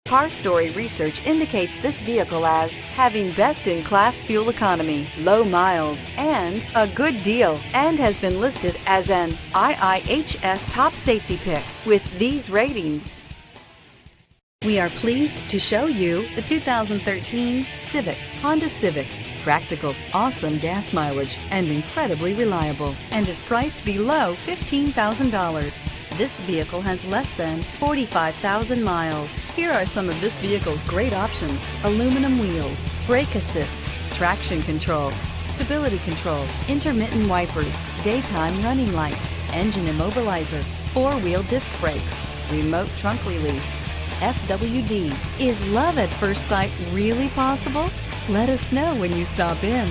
Car Story research indicates this vehicle as having best-in-class fuel economy, low miles, and a good deal, and has been listed as an IIHS top safety pick with these ratings. We are pleased to show you the 2013 Honda Civic. Practical, awesome gas mileage, and incredibly reliable, and is priced below $15,000. This vehicle has less than 45,000 miles. Here are some of this vehicle's great options: aluminum wheels, brake assist, traction control, stability control, intermittent wipers, daytime running lights, engine immobilizer, four-wheel disc brakes, remote trunk release, FWD. Is love at first sight really possible? Let us know when you stop in.